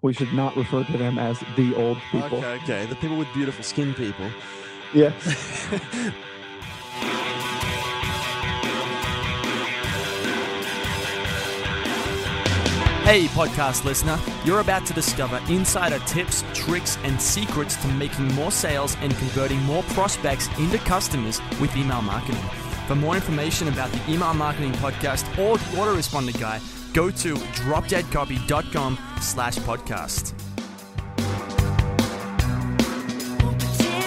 We should not refer to them as the old people. Okay. The people with beautiful skin people. Yeah. Hey podcast listener, you're about to discover insider tips, tricks, and secrets to making more sales and converting more prospects into customers with email marketing. For more information about the Email Marketing Podcast or the Autoresponder Guy, go to dropdeadcopy.com/podcast.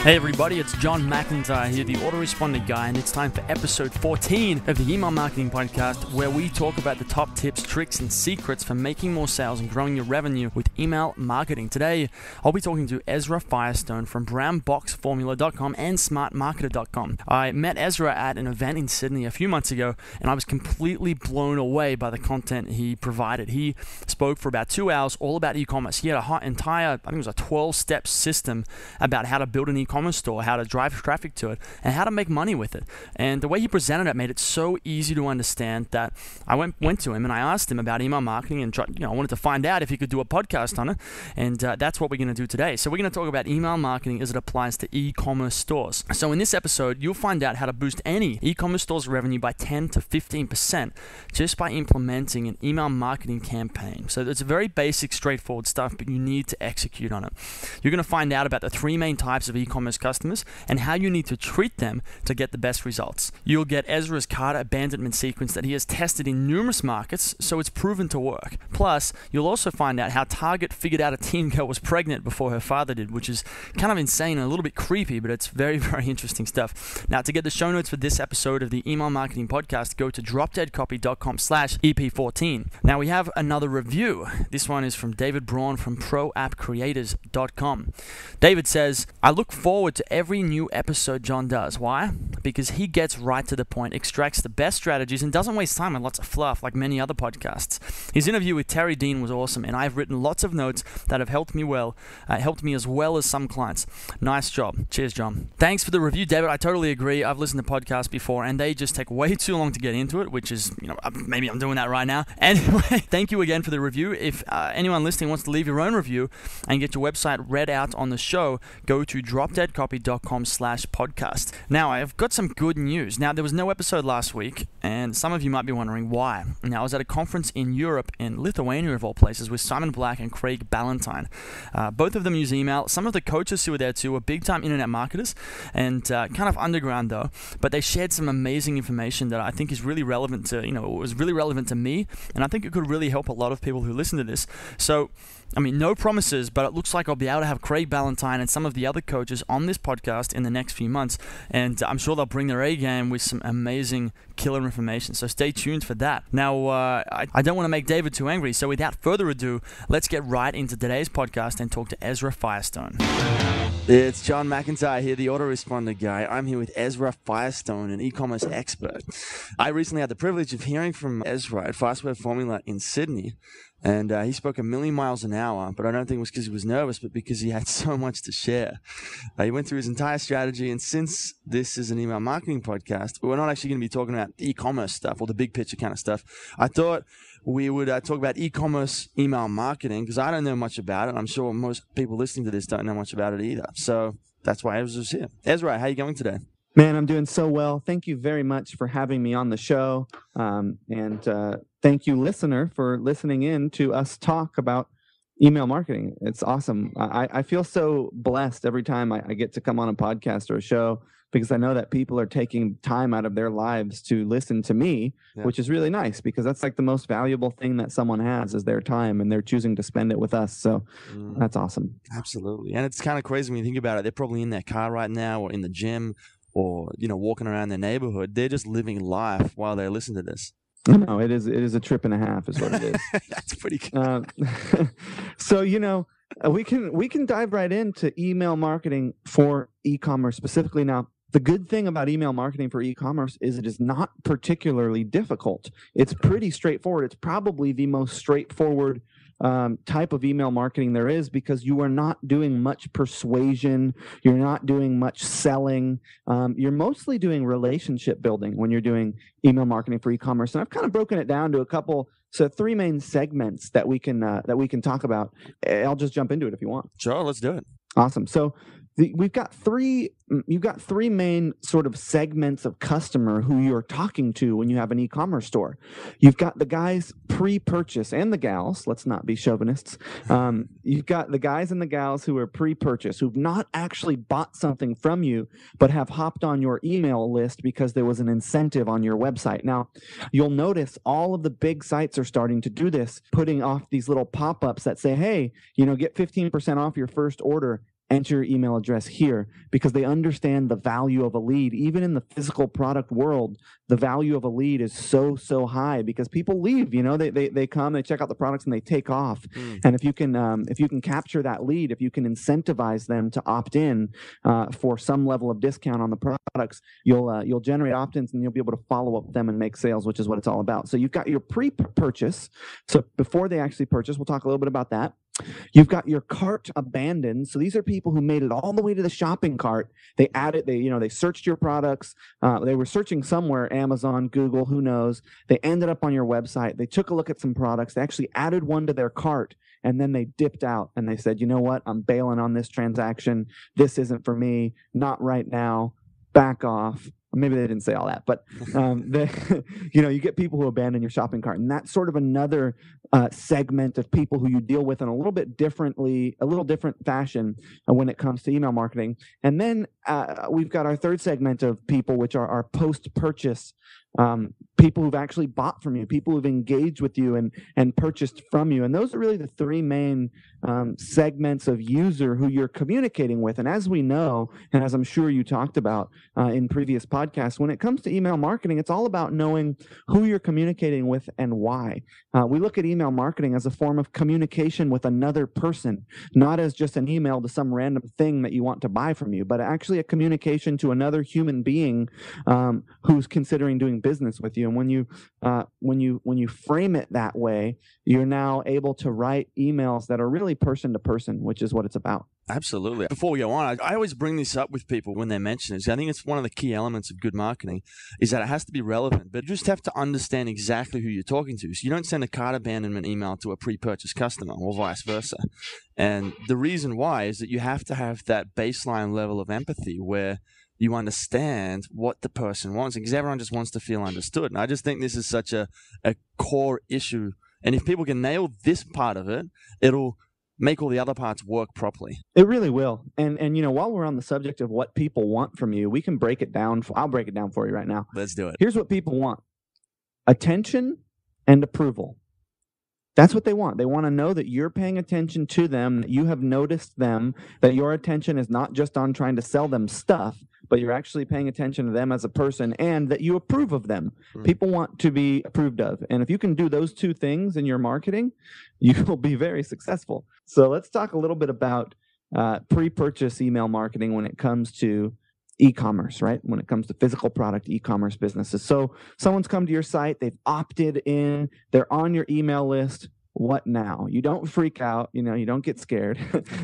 Hey everybody, it's John McIntyre here, the Autoresponder Guy, and it's time for episode 14 of the Email Marketing Podcast, where we talk about the top tips, tricks, and secrets for making more sales and growing your revenue with email marketing. Today, I'll be talking to Ezra Firestone from brownboxformula.com and smartmarketer.com. I met Ezra at an event in Sydney a few months ago, and I was completely blown away by the content he provided. He spoke for about 2 hours all about e-commerce. He had a entire, I think it was a 12-step system about how to build an e-commerce store, how to drive traffic to it, and how to make money with it. And the way he presented it made it so easy to understand that I went to him and I asked him about email marketing, and I wanted to find out if he could do a podcast on it. And that's what we're going to do today. So we're going to talk about email marketing as it applies to e-commerce stores. So in this episode, you'll find out how to boost any e-commerce store's revenue by 10 to 15% just by implementing an email marketing campaign. So it's very basic, straightforward stuff, but you need to execute on it. You're going to find out about the three main types of e-commerce customers and how you need to treat them to get the best results. You'll get Ezra's cart abandonment sequence that he has tested in numerous markets, so it's proven to work. Plus, you'll also find out how Target figured out a teen girl was pregnant before her father did, which is kind of insane and a little bit creepy, but it's very, very interesting stuff. Now, to get the show notes for this episode of the Email Marketing Podcast, go to dropdeadcopy.com/EP14. Now, we have another review. This one is from David Braun from proappcreators.com. David says, I look forward to every new episode John does. Why? Because he gets right to the point, extracts the best strategies, and doesn't waste time on lots of fluff like many other podcasts. His interview with Terry Dean was awesome, and I've written lots of notes that have helped me as well as some clients. Nice job. Cheers, John. Thanks for the review, David. I totally agree. I've listened to podcasts before, and they just take way too long to get into it, which is, maybe I'm doing that right now. Anyway, thank you again for the review. If anyone listening wants to leave your own review and get your website read out on the show, go to dropdeadcopy.com/podcast. Now, I've got some good news. Now, there was no episode last week, and some of you might be wondering why. Now, I was at a conference in Europe, in Lithuania of all places, with Simon Black and Craig Ballantyne. Both of them use email. Some of the coaches who were there too were big-time internet marketers, and kind of underground though, but they shared some amazing information that I think is really relevant to, was really relevant to me, and I think it could really help a lot of people who listen to this. So, no promises, but it looks like I'll be able to have Craig Ballantyne and some of the other coaches on this podcast in the next few months, and I'm sure they'll bring their A game with some amazing killer information, so stay tuned for that. Now, I don't want to make David too angry, so without further ado, let's get right into today's podcast and talk to Ezra Firestone. It's John McIntyre here, the Autoresponder Guy. I'm here with Ezra Firestone, an e-commerce expert. I recently had the privilege of hearing from Ezra at Fastweb Formula in Sydney, and he spoke a million miles an hour, but I don't think it was because he was nervous, but because he had so much to share. He went through his entire strategy, and since this is an email marketing podcast, we're not actually going to be talking about e-commerce stuff or the big picture kind of stuff. I thought we would talk about e-commerce email marketing, because I don't know much about it. I'm sure most people listening to this don't know much about it either. So that's why Ezra's here. Ezra, how are you going today? Man, I'm doing so well. Thank you very much for having me on the show. And thank you, listener, for listening in to us talk about email marketing. It's awesome. I feel so blessed every time I get to come on a podcast or a show, because I know that people are taking time out of their lives to listen to me, which is really nice, because that's like the most valuable thing that someone has is their time, and they're choosing to spend it with us. So that's awesome. Absolutely. And it's kind of crazy when you think about it. They're probably in their car right now or in the gym or, walking around their neighborhood. They're just living life while they listen to this. No, it is a trip and a half is what it is. That's pretty good. So, we can dive right into email marketing for e-commerce specifically. Now, the good thing about email marketing for e-commerce is it is not particularly difficult. It's pretty straightforward. It's probably the most straightforward type of email marketing there is, because you are not doing much persuasion. You're not doing much selling. You're mostly doing relationship building when you're doing email marketing for e-commerce. And I've kind of broken it down to three main segments that we can talk about. I'll just jump into it if you want. Sure, let's do it. Awesome. So you've got three main sort of segments of customer who you're talking to when you have an e-commerce store. You've got the guys pre-purchase, and the gals, let's not be chauvinists. You've got the guys and the gals who are pre-purchase, who've not actually bought something from you, but have hopped on your email list because there was an incentive on your website. Now, you'll notice all of the big sites are starting to do this, putting off these little pop-ups that say, hey, get 15% off your first order. Enter your email address here, because they understand the value of a lead. Even in the physical product world, the value of a lead is so high, because people leave. They come, they check out the products, and they take off. And if you can capture that lead, if you can incentivize them to opt in for some level of discount on the products, you'll generate opt-ins, and you'll be able to follow up with them and make sales, which is what it's all about. So you've got your pre-purchase. So before they actually purchase, we'll talk a little bit about that. You've got your cart abandoned. So these are people who made it all the way to the shopping cart. They added, they searched your products. They were searching somewhere, Amazon, Google, who knows. They ended up on your website. They took a look at some products. They actually added one to their cart, and then they dipped out and they said, you know what? I'm bailing on this transaction. This isn't for me. Not right now. Back off. Maybe they didn't say all that, but you get people who abandon your shopping cart, and that's sort of another segment of people who you deal with in a little different fashion when it comes to email marketing. And then we've got our third segment of people, which are our post-purchase people who've actually bought from you, people who've engaged with you and purchased from you. And those are really the three main segments of user who you're communicating with. And as we know, and as I'm sure you talked about in previous podcasts, when it comes to email marketing, it's all about knowing who you're communicating with and why. We look at email marketing as a form of communication with another person, not as just an email to some random thing that you want to buy from you, but actually a communication to another human being who's considering doing business with you. And when you frame it that way, you're now able to write emails that are really person to person, which is what it's about. Absolutely. Before we go on, I always bring this up with people when they mention it. I think it's one of the key elements of good marketing is that it has to be relevant, but you just have to understand exactly who you're talking to. So you don't send a cart abandonment email to a pre-purchase customer or vice versa. And the reason why is that you have to have that baseline level of empathy where you understand what the person wants, because everyone just wants to feel understood. And I just think this is such a core issue. And if people can nail this part of it, it'll make all the other parts work properly. It really will. And while we're on the subject of what people want from you, we can break it down. I'll break it down for you right now. Let's do it. Here's what people want: attention and approval. That's what they want. They want to know that you're paying attention to them, that you have noticed them, that your attention is not just on trying to sell them stuff, but you're actually paying attention to them as a person, and that you approve of them. People want to be approved of. And if you can do those two things in your marketing, you will be very successful. So let's talk a little bit about pre-purchase email marketing when it comes to e-commerce, right? When it comes to physical product e-commerce businesses. So someone's come to your site, they've opted in, they're on your email list. What now? You don't freak out, you don't get scared.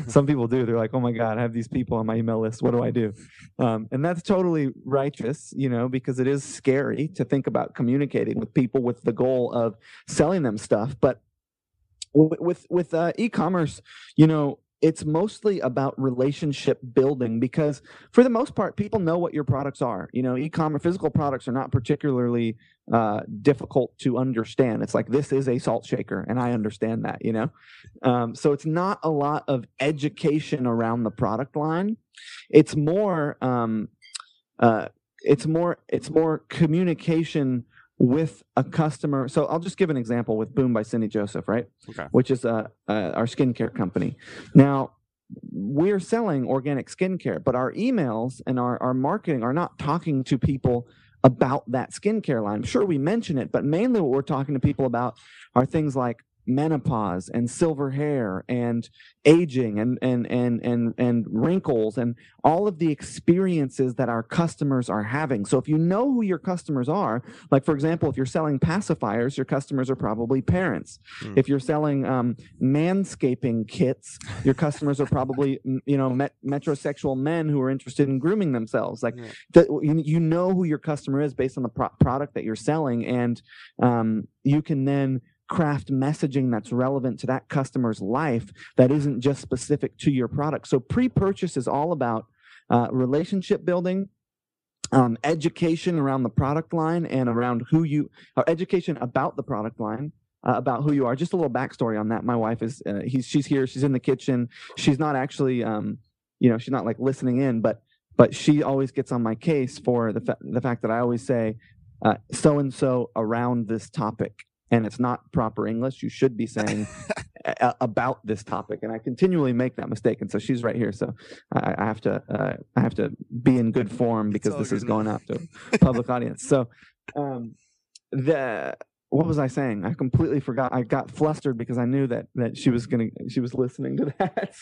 Some people do. They're like, oh my God, I have these people on my email list. What do I do? And that's totally righteous, because it is scary to think about communicating with people with the goal of selling them stuff. But with e-commerce, it's mostly about relationship building, because for the most part, people know what your products are. E-commerce physical products are not particularly difficult to understand. It's like, this is a salt shaker, and I understand that, so it's not a lot of education around the product line. It's more communication with a customer. So I'll just give an example with Boom by Cindy Joseph, right? Okay. Which is our skincare company. Now, we're selling organic skincare, but our emails and our marketing are not talking to people about that skincare line. Sure, we mention it, but mainly what we're talking to people about are things like menopause and silver hair and aging and wrinkles and all of the experiences that our customers are having. So if you know who your customers are, like for example, if you're selling pacifiers, your customers are probably parents. If you're selling manscaping kits, your customers are probably metrosexual men who are interested in grooming themselves. Like you know who your customer is based on the product that you're selling, and you can then craft messaging that's relevant to that customer's life that isn't just specific to your product. So pre-purchase is all about relationship building, education around the product line and around education about the product line, about who you are. Just a little backstory on that. My wife is, she's here, she's in the kitchen. She's not actually, she's not like listening in, but she always gets on my case for the fact that I always say, so-and-so around this topic. And it's not proper English. You should be saying about this topic. And I continually make that mistake. And so she's right here. So I have to be in good form because this is going out to a public audience. So what was I saying? I completely forgot. I got flustered because I knew that she was listening to that.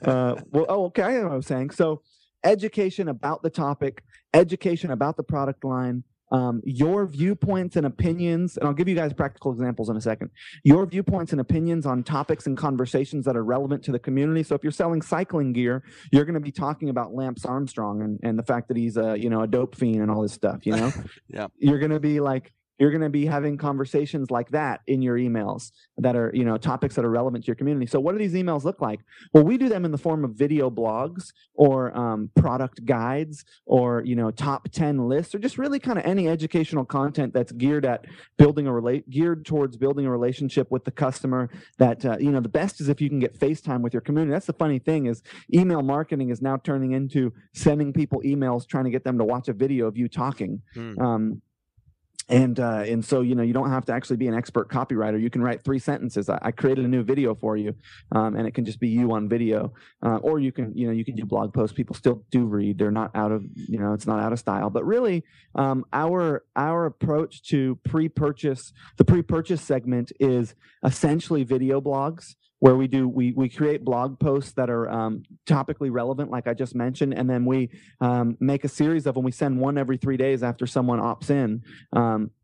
Okay. I know what I was saying. So education about the topic, education about the product line, your viewpoints and opinions, and I'll give you guys practical examples in a second. Your viewpoints and opinions on topics and conversations that are relevant to the community. So if you're selling cycling gear, you're going to be talking about Lance Armstrong and the fact that he's a dope fiend and all this stuff, Yeah. You're going to be having conversations like that in your emails that are, topics that are relevant to your community. So what do these emails look like? Well, we do them in the form of video blogs or product guides or, top 10 lists or just really kind of any educational content that's geared towards building a relationship with the customer that, the best is if you can get FaceTime with your community. That's the funny thing is email marketing is now turning into sending people emails, trying to get them to watch a video of you talking. And so, you don't have to actually be an expert copywriter. You can write 3 sentences. I created a new video for you, and it can just be you on video. Or you can do blog posts. People still do read. They're not out of, it's not out of style. But really, our approach to the pre-purchase segment is essentially video blogs, where we create blog posts that are topically relevant, like I just mentioned, and then we make a series of them. We send one every 3 days after someone opts in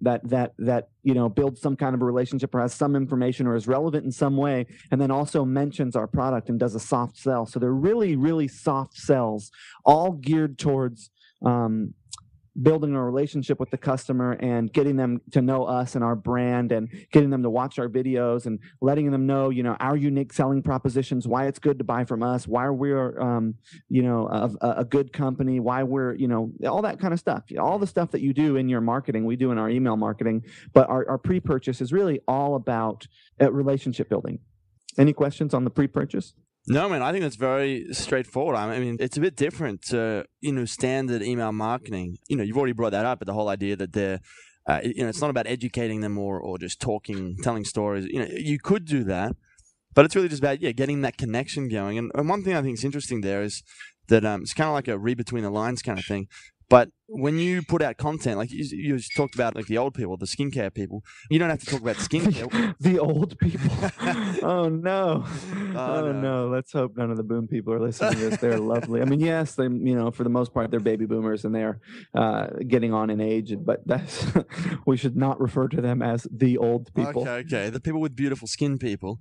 that builds some kind of a relationship or has some information or is relevant in some way, and then also mentions our product and does a soft sell. So they're really, really soft sells, all geared towards building a relationship with the customer and getting them to know us and our brand and getting them to watch our videos and letting them know, our unique selling propositions, why it's good to buy from us, why we're, a good company, why we're, all that kind of stuff. All the stuff that you do in your marketing, we do in our email marketing, but our pre-purchase is really all about relationship building. Any questions on the pre-purchase? No, man, I think that's very straightforward. I mean, it's a bit different to, standard email marketing. You've already brought that up, but the whole idea that they're, it's not about educating them or just talking, telling stories. You could do that, but it's really just about, getting that connection going. And one thing I think is interesting there is that it's kind of like a read between the lines kind of thing. But when you put out content, like you just talked about, like the old people, the skincare people, you don't have to talk about skincare. The old people. Oh no. Oh no. Let's hope none of the boom people are listening to this. They're lovely. I mean, yes, they, for the most part, they're baby boomers and they're getting on in age. But that's we should not refer to them as the old people. Okay. The people with beautiful skin people.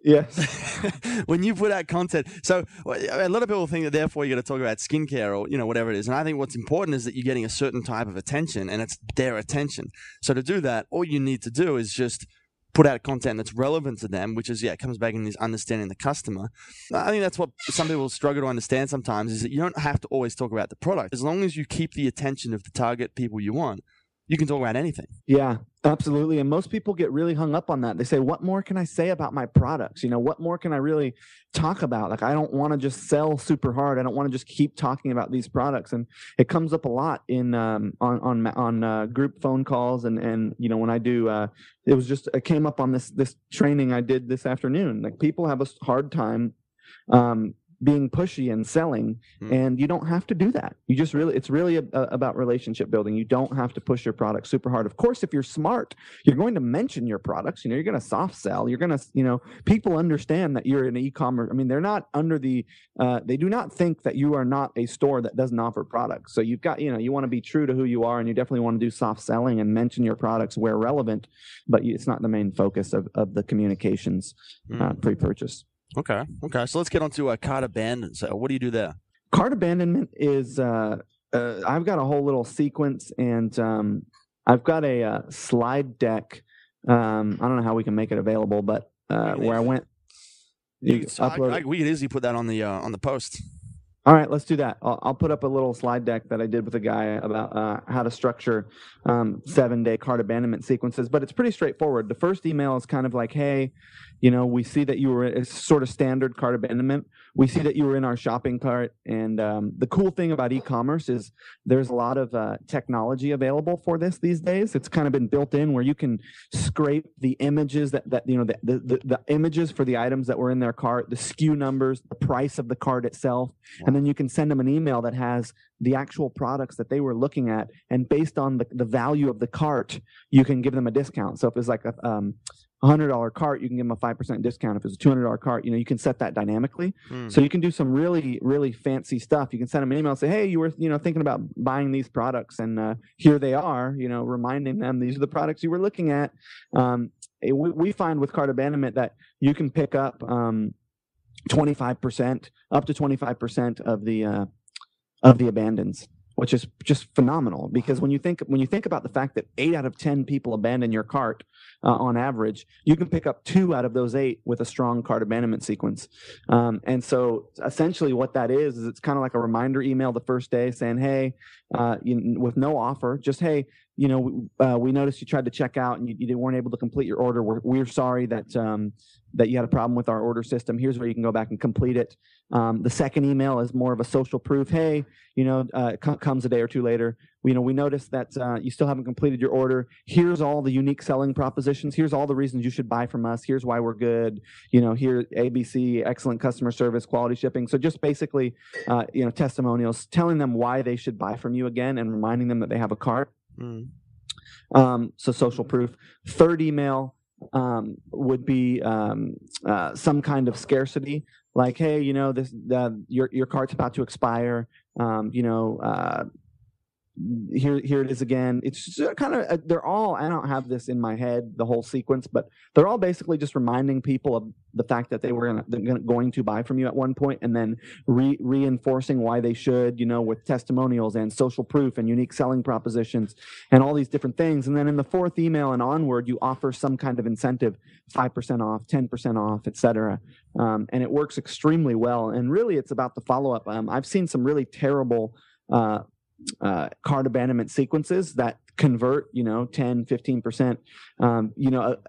Yes. When you put out content, so a lot of people think that therefore you got to talk about skincare or whatever it is, and I think what's important is that you're getting a certain type of attention, and it's their attention. So to do that, all you need to do is just put out content that's relevant to them, which is it comes back in this understanding the customer. I think that's what some people struggle to understand sometimes is that you don't have to always talk about the product. As long as you keep the attention of the target people you want, you can talk about anything. Yeah, absolutely. And most people get really hung up on that. They say, what more can I say about my products? What more can I really talk about? Like, I don't want to just sell super hard. I don't want to just keep talking about these products. And it comes up a lot in on group phone calls. And when I do, it came up on this training I did this afternoon. Like, people have a hard time being pushy and selling, and you don't have to do that. You just it's really about relationship building. You don't have to push your product super hard. Of course, if you're smart, you're going to mention your products. You're going to soft sell. You're going to, people understand that you're an e-commerce. I mean, they're not under the, they do not think that you are not a store that doesn't offer products. So you've got, you want to be true to who you are, and you definitely want to do soft selling and mention your products where relevant, but it's not the main focus of the communications pre-purchase. Okay. So let's get on to cart abandonment. So what do you do there? Cart abandonment is, I've got a whole little sequence, and I've got a slide deck. I don't know how we can make it available, but where I went. We could easily put that on the post. All right, let's do that. I'll put up a little slide deck that I did with a guy about how to structure 7-day cart abandonment sequences, but it's pretty straightforward. The first email is kind of like, hey, we see that you were, it's sort of standard cart abandonment. We see that you were in our shopping cart, and the cool thing about e-commerce is there's a lot of technology available for this these days. It's kind of been built in where you can scrape the images the images for the items that were in their cart, the SKU numbers, the price of the cart itself, and then you can send them an email that has the actual products that they were looking at, and based on the value of the cart, you can give them a discount. So if it's like a $100 cart, you can give them a 5% discount. If it's a $200 cart, you can set that dynamically. So you can do some really, really fancy stuff. You can send them an email and say, hey, you were, thinking about buying these products, and here they are, reminding them these are the products you were looking at. We find with cart abandonment that you can pick up 25%, up to 25% of the abandons, which is just phenomenal, because when you think about the fact that 8 out of 10 people abandon your cart on average, you can pick up 2 out of those 8 with a strong cart abandonment sequence. And so essentially what that is it's kind of like a reminder email the first day saying, hey, with no offer, just, hey, we noticed you tried to check out and you weren't able to complete your order. We're sorry that you had a problem with our order system. Here's where you can go back and complete it. The second email is more of a social proof. Hey, comes a day or 2 later. We noticed that you still haven't completed your order. Here's all the unique selling propositions. Here's all the reasons you should buy from us. Here's why we're good. Here ABC, excellent customer service, quality shipping. So just basically, testimonials, telling them why they should buy from you again, and reminding them that they have a cart. So social proof. Third email would be some kind of scarcity, like, hey, your cart's about to expire. Here it is again. It's just kind of they're all, I don't have this in my head, the whole sequence, but they're all basically just reminding people of the fact that they're going to buy from you at one point, and then reinforcing why they should, with testimonials and social proof and unique selling propositions and all these different things. And then in the fourth email and onward, you offer some kind of incentive, 5% off, 10% off, etc. And it works extremely well. And really, it's about the follow-up. I've seen some really terrible cart abandonment sequences that convert 10, 15%.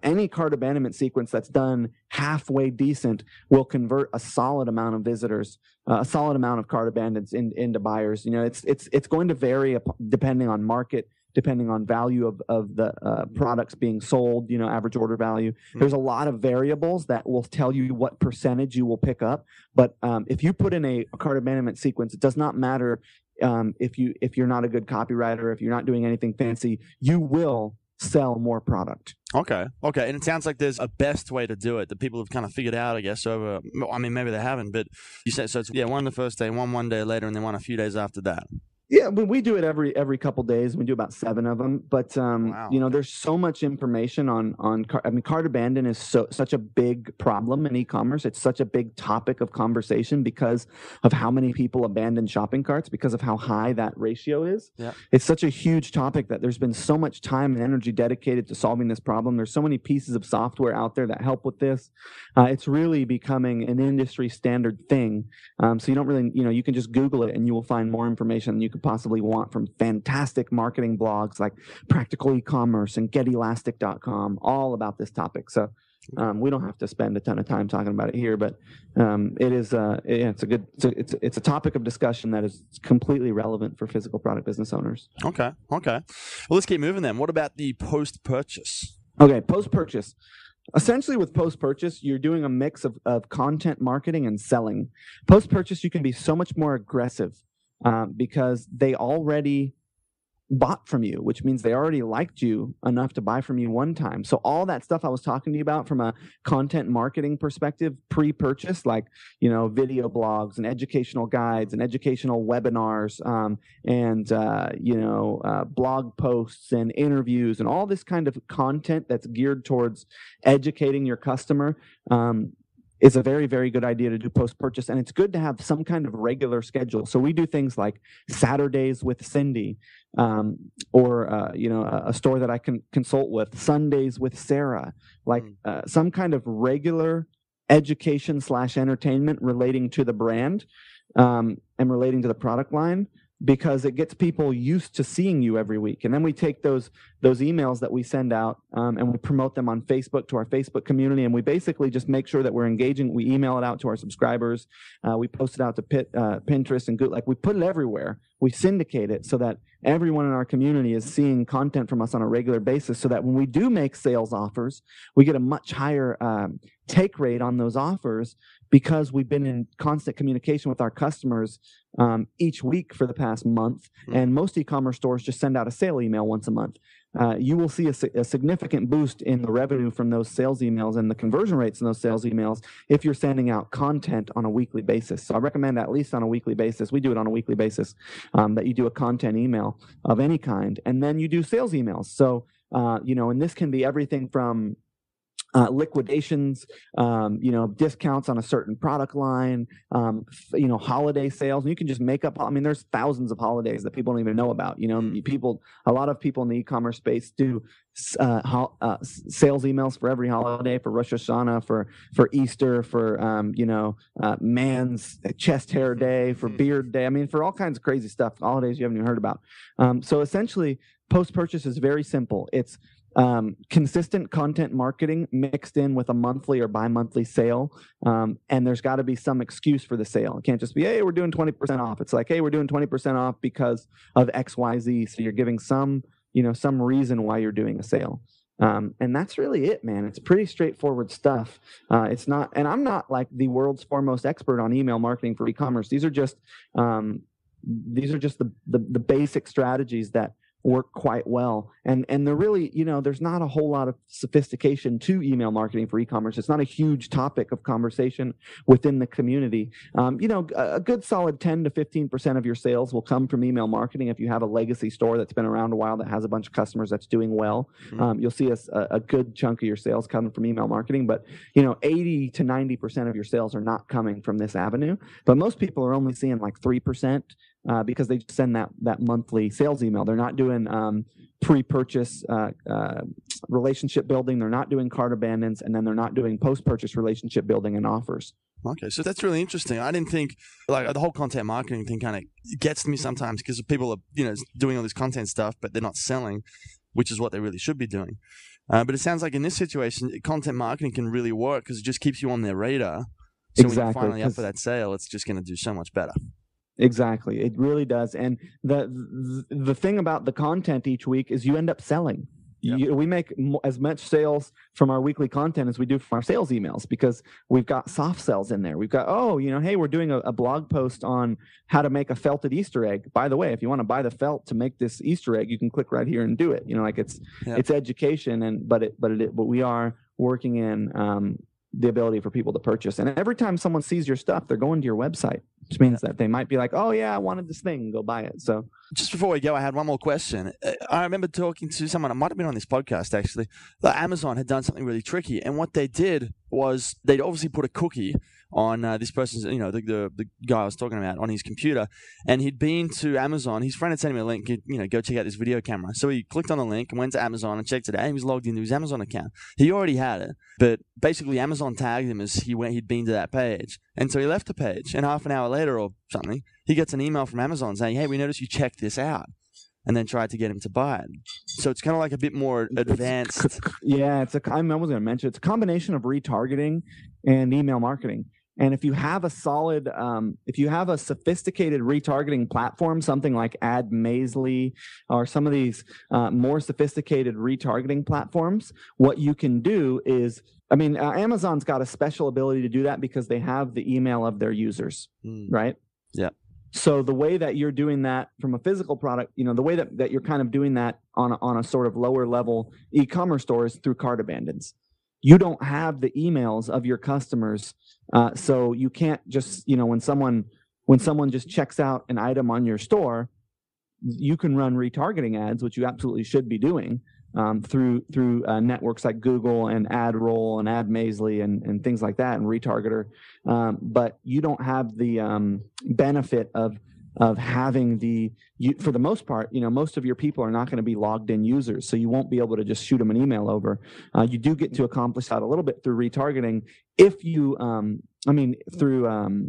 Any cart abandonment sequence that's done halfway decent will convert a solid amount of visitors, a solid amount of cart abandons into buyers. It's going to vary depending on market, depending on value of the products being sold, average order value. There's a lot of variables that will tell you what percentage you will pick up. But if you put in a cart abandonment sequence, it does not matter if you're not a good copywriter, if you're not doing anything fancy, you will sell more product. Okay. And it sounds like there's a best way to do it that people have kind of figured out, I guess, over, maybe they haven't, but you said, so it's, one the first day, one day later, and then one a few days after that. Yeah, we do it every couple days. We do about 7 of them. But Wow. There's so much information on cart abandon is such a big problem in e-commerce. It's such a big topic of conversation because of how many people abandon shopping carts, because of how high that ratio is. Yeah. It's such a huge topic that there's been so much time and energy dedicated to solving this problem. There's so many pieces of software out there that help with this. It's really becoming an industry standard thing. So you don't really, you can just Google it and you will find more information than you could possibly want from fantastic marketing blogs like Practical Ecommerce and GetElastic.com, all about this topic. So we don't have to spend a ton of time talking about it here, but it's a topic of discussion that is completely relevant for physical product business owners. Okay. Well, let's keep moving then. What about the post-purchase? Okay, post-purchase. Essentially, with post-purchase, you're doing a mix of content marketing and selling. Post-purchase, you can be so much more aggressive because they already bought from you, which means they already liked you enough to buy from you one time. So all that stuff I was talking to you about from a content marketing perspective, pre-purchase, like, video blogs and educational guides and educational webinars blog posts and interviews and all this kind of content that's geared towards educating your customer, is a very, very good idea to do post-purchase. And it's good to have some kind of regular schedule. So we do things like Saturdays with Cindy, or a store that I can consult with, Sundays with Sarah, like some kind of regular education / entertainment relating to the brand and relating to the product line, because it gets people used to seeing you every week. And then we take those emails that we send out and we promote them on Facebook to our Facebook community. And we basically just make sure that we're engaging. We email it out to our subscribers. We post it out to Pinterest and Google. Like, we put it everywhere. We syndicate it so that everyone in our community is seeing content from us on a regular basis, so that when we do make sales offers, we get a much higher take rate on those offers, because we've been in constant communication with our customers each week for the past month. And most e-commerce stores just send out a sale email once a month. You will see a significant boost in the revenue from those sales emails and the conversion rates in those sales emails if you're sending out content on a weekly basis. So I recommend at least on a weekly basis. We do it on a weekly basis, that you do a content email of any kind, and then you do sales emails. So, and this can be everything from liquidations, discounts on a certain product line, holiday sales. And you can just make up, there's thousands of holidays that people don't even know about. A lot of people in the e-commerce space do sales emails for every holiday, for Rosh Hashanah, for Easter, for, man's chest hair day, for beard day. For all kinds of crazy stuff, holidays you haven't even heard about. So essentially, post-purchase is very simple. It's consistent content marketing mixed in with a monthly or bi-monthly sale. And there's got to be some excuse for the sale. It can't just be, hey, we're doing 20% off. It's like, hey, we're doing 20% off because of XYZ. So you're giving some reason why you're doing a sale. And that's really it, man. It's pretty straightforward stuff. It's not, and I'm not like the world's foremost expert on email marketing for e-commerce. These are just the basic strategies that work quite well. And they're really, there's not a whole lot of sophistication to email marketing for e-commerce. It's not a huge topic of conversation within the community. A good solid 10 to 15% of your sales will come from email marketing. If you have a legacy store that's been around a while, that has a bunch of customers that's doing well, you'll see a good chunk of your sales coming from email marketing. But, 80 to 90% of your sales are not coming from this avenue. But most people are only seeing like 3%. Because they just send that monthly sales email. They're not doing pre-purchase relationship building. They're not doing cart abandons, and then they're not doing post-purchase relationship building and offers. Okay, so that's really interesting. I didn't think, the whole content marketing thing kind of gets me sometimes, because people are doing all this content stuff, but they're not selling, which is what they really should be doing. But it sounds like in this situation, content marketing can really work because it just keeps you on their radar. So when you're finally up for that sale, it's just going to do so much better. Exactly. It really does. And the thing about the content each week is you end up selling. Yep. We make as much sales from our weekly content as we do from our sales emails, because we've got soft sells in there. We've got, hey, we're doing a blog post on how to make a felted Easter egg. By the way, if you want to buy the felt to make this Easter egg, you can click right here and do it. It's education, but we are working in the ability for people to purchase. And every time someone sees your stuff, they're going to your website, which means that they might be like, oh yeah, I wanted this thing, go buy it. So just before we go, I had one more question. I remember talking to someone, it might have been on this podcast actually, that Amazon had done something really tricky. And what they did was they'd obviously put a cookie on this person's, the guy I was talking about, on his computer. And he'd been to Amazon. His friend had sent him a link, go check out this video camera. So he clicked on the link and went to Amazon and checked it out. And he was logged into his Amazon account. He already had it, but basically Amazon tagged him as he'd been to that page. And so he left the page, and half an hour later or something, he gets an email from Amazon saying, hey, we noticed you checked this out, and then tried to get him to buy it. So it's kind of like a bit more advanced. Yeah, I was going to mention, it's a combination of retargeting and email marketing. And if you have a solid, if you have a sophisticated retargeting platform, something like AdMazely or some of these more sophisticated retargeting platforms, what you can do is, Amazon's got a special ability to do that because they have the email of their users, right? Yeah. So the way that you're doing that from a physical product, the way that you're kind of doing that on a sort of lower level e-commerce store is through cart abandons. You don't have the emails of your customers, so you can't just, when someone just checks out an item on your store, you can run retargeting ads, which you absolutely should be doing through networks like Google and AdRoll and AdMazely and things like that, and Retargeter. But you don't have the benefit of having for the most part, most of your people are not going to be logged in users, so you won't be able to just shoot them an email over. You do get to accomplish that a little bit through retargeting if you, through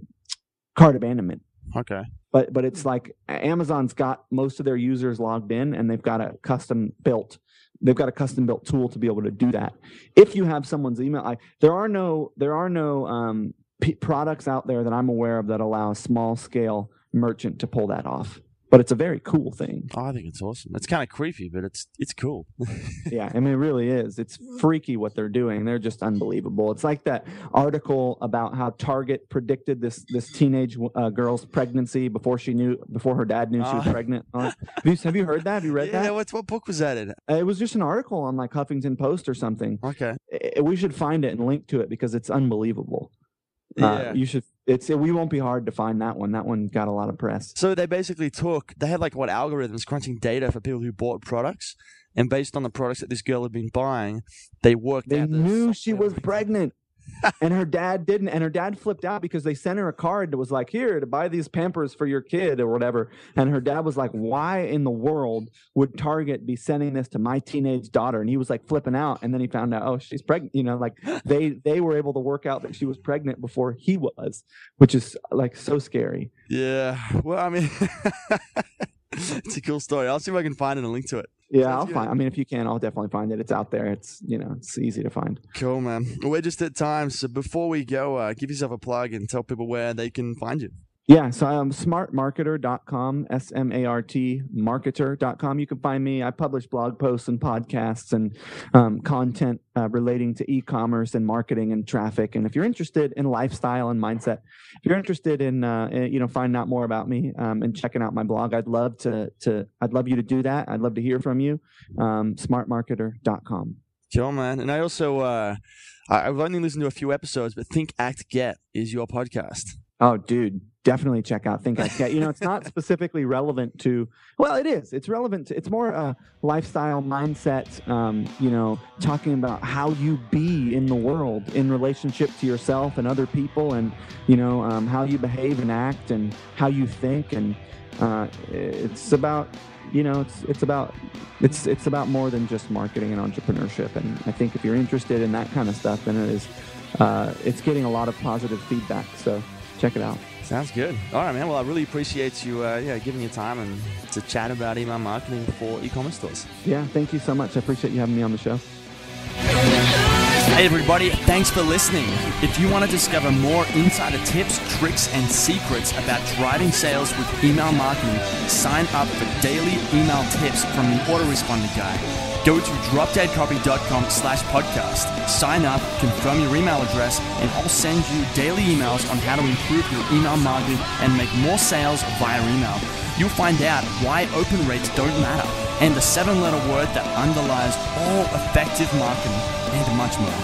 cart abandonment. Okay. But it's like Amazon's got most of their users logged in, and they've got a custom built tool to be able to do that. If you have someone's email, there are no products out there that I'm aware of that allow a small scale merchant to pull that off. But it's a very cool thing. Oh, I think it's awesome. It's kind of creepy, but it's cool. Yeah, it really is. It's freaky what they're doing. They're just unbelievable. It's like that article about how Target predicted this teenage girl's pregnancy before her dad knew she was pregnant. Have you heard that? Have you read that? Yeah, what book was that in? It was just an article on like Huffington Post or something. Okay. We should find it and link to it because it's unbelievable. Yeah. You should. We won't be hard to find that one. That one got a lot of press. So they basically they had algorithms crunching data for people who bought products, and based on the products that this girl had been buying, they knew she was pregnant. And her dad didn't. And her dad flipped out because they sent her a card that was like, here, to buy these Pampers for your kid or whatever. And her dad was like, why in the world would Target be sending this to my teenage daughter? And he was like flipping out. And then he found out, oh, she's pregnant. They were able to work out that she was pregnant before he was, which is like so scary. Yeah. Well, it's a cool story. I'll see if I can find it and link to it. Yeah, I'll find. If you can, I'll definitely find it. It's out there. It's it's easy to find. Cool, man. We're just at time, so before we go, give yourself a plug and tell people where they can find you. Yeah, so smartmarketer.com, SMART marketer.com. You can find me. I publish blog posts and podcasts and content relating to e-commerce and marketing and traffic. And if you're interested in lifestyle and mindset, if you're interested in finding out more about me and checking out my blog, I'd love you to do that. I'd love to hear from you. Smartmarketer.com. Sure, man. And I also I've only listened to a few episodes, but Think Act Get is your podcast. Oh, dude, definitely check out Think Act Get. It's not specifically relevant to, well, it is. It's relevant to, it's more lifestyle mindset, talking about how you be in the world in relationship to yourself and other people, and, how you behave and act and how you think. And it's about, it's about more than just marketing and entrepreneurship. And I think if you're interested in that kind of stuff, then it's getting a lot of positive feedback. So check it out. Sounds good. All right, man. Well, I really appreciate you giving your time and to chat about email marketing for e-commerce stores. Yeah, thank you so much. I appreciate you having me on the show. Hey everybody, thanks for listening. If you want to discover more insider tips, tricks, and secrets about driving sales with email marketing, sign up for daily email tips from the autoresponder guy. Go to dropdeadcopy.com/podcast. Sign up, confirm your email address, and I'll send you daily emails on how to improve your email marketing and make more sales via email. You'll find out why open rates don't matter and the 7-letter word that underlies all effective marketing and much more.